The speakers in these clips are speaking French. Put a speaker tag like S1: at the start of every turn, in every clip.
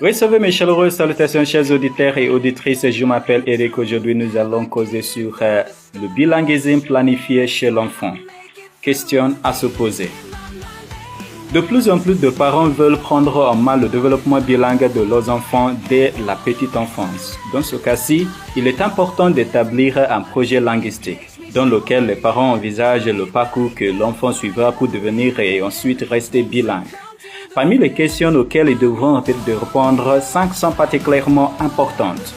S1: Recevez mes chaleureuses salutations, chers auditeurs et auditrices. Je m'appelle Eric. Aujourd'hui, nous allons causer sur le bilinguisme planifié chez l'enfant. Question à se poser. De plus en plus de parents veulent prendre en main le développement bilingue de leurs enfants dès la petite enfance. Dans ce cas-ci, il est important d'établir un projet linguistique dans lequel les parents envisagent le parcours que l'enfant suivra pour devenir et ensuite rester bilingue. Parmi les questions auxquelles ils devront répondre, 5 sont particulièrement importantes.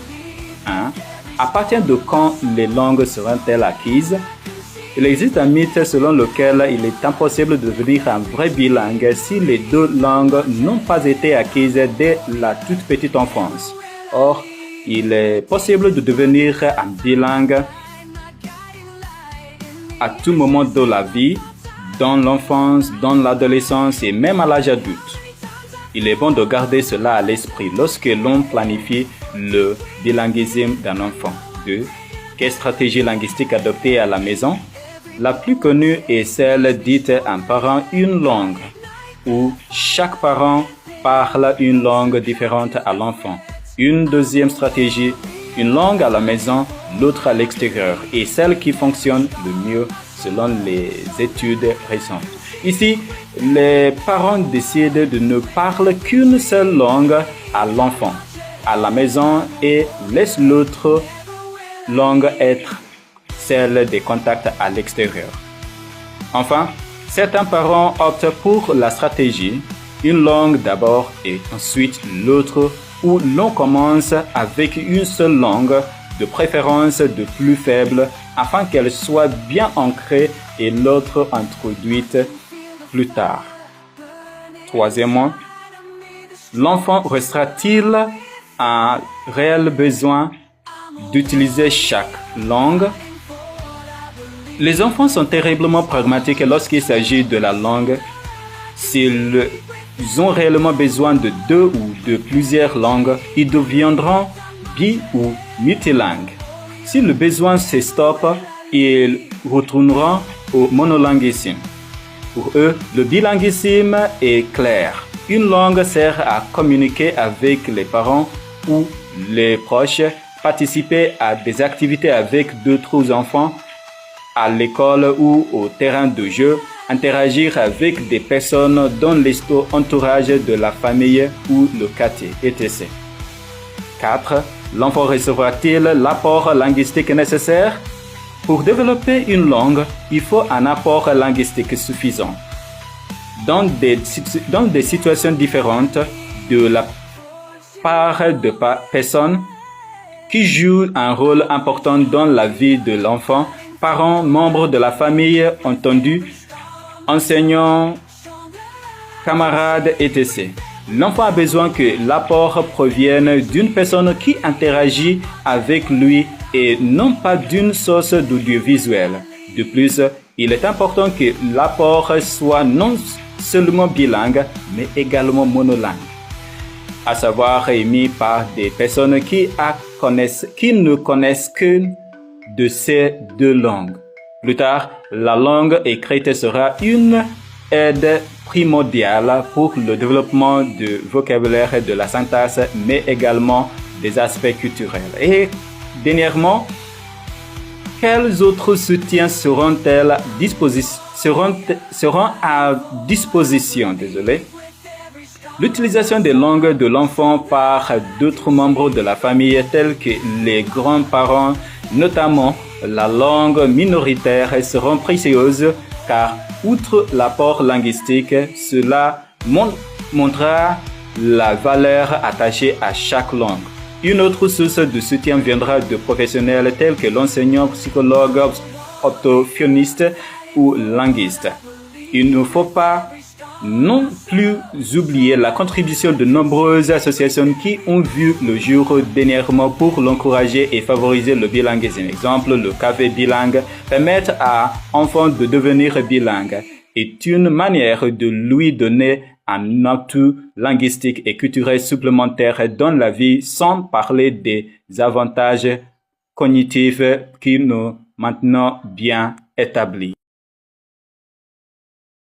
S1: 1. À partir de quand les langues seront-elles acquises? Il existe un mythe selon lequel il est impossible de devenir un vrai bilingue si les deux langues n'ont pas été acquises dès la toute petite enfance. Or, il est possible de devenir un bilingue à tout moment de la vie, dans l'enfance, dans l'adolescence et même à l'âge adulte. Il est bon de garder cela à l'esprit lorsque l'on planifie le bilinguisme d'un enfant. 2. Quelle stratégie linguistique adopter à la maison? La plus connue est celle dite un parent une langue, où chaque parent parle une langue différente à l'enfant. Une deuxième stratégie, une langue à la maison, l'autre à l'extérieur, et celle qui fonctionne le mieux selon les études récentes. Ici, les parents décident de ne parler qu'une seule langue à l'enfant, à la maison, et laissent l'autre langue être celle des contacts à l'extérieur. Enfin, certains parents optent pour la stratégie, une langue d'abord et ensuite l'autre, où l'on commence avec une seule langue, de préférence de plus faible, afin qu'elle soit bien ancrée et l'autre introduite plus tard. Troisièmement, l'enfant restera-t-il un réel besoin d'utiliser chaque langue? Les enfants sont terriblement pragmatiques lorsqu'il s'agit de la langue. S'ils ont réellement besoin de 2 ou de plusieurs langues, ils deviendront bi- ou multilingues. Si le besoin se stoppe, ils retourneront au monolinguisme. Pour eux, le bilinguisme est clair. Une langue sert à communiquer avec les parents ou les proches, participer à des activités avec d'autres enfants, à l'école ou au terrain de jeu, interagir avec des personnes dans l'entourage de la famille ou le quartier, etc. 4. L'enfant recevra-t-il l'apport linguistique nécessaire? Pour développer une langue, il faut un apport linguistique suffisant. Dans des situations différentes, de la part de personnes qui jouent un rôle important dans la vie de l'enfant, parents, membres de la famille entendus, enseignants, camarades, etc. L'enfant a besoin que l'apport provienne d'une personne qui interagit avec lui et non pas d'une source d'audiovisuel. De plus, il est important que l'apport soit non seulement bilingue, mais également monolingue, à savoir émis par des personnes qui ne connaissent qu'une de ces deux langues. Plus tard, la langue écrite sera une aide primordiale pour le développement du vocabulaire et de la syntaxe, mais également des aspects culturels. Et dernièrement, quels autres soutiens seront à disposition? L'utilisation des langues de l'enfant par d'autres membres de la famille tels que les grands-parents, notamment la langue minoritaire, seront précieuses car, outre l'apport linguistique, cela montrera la valeur attachée à chaque langue. Une autre source de soutien viendra de professionnels tels que l'enseignant, psychologue, orthophoniste ou linguiste. Il ne faut pas non plus oublier la contribution de nombreuses associations qui ont vu le jour dernièrement pour l'encourager et favoriser le bilinguisme. Exemple, le café bilingue, permettre à enfant de devenir bilingue est une manière de lui donner un atout linguistique et culturel supplémentaire dans la vie, sans parler des avantages cognitifs qui nous maintenant bien établis.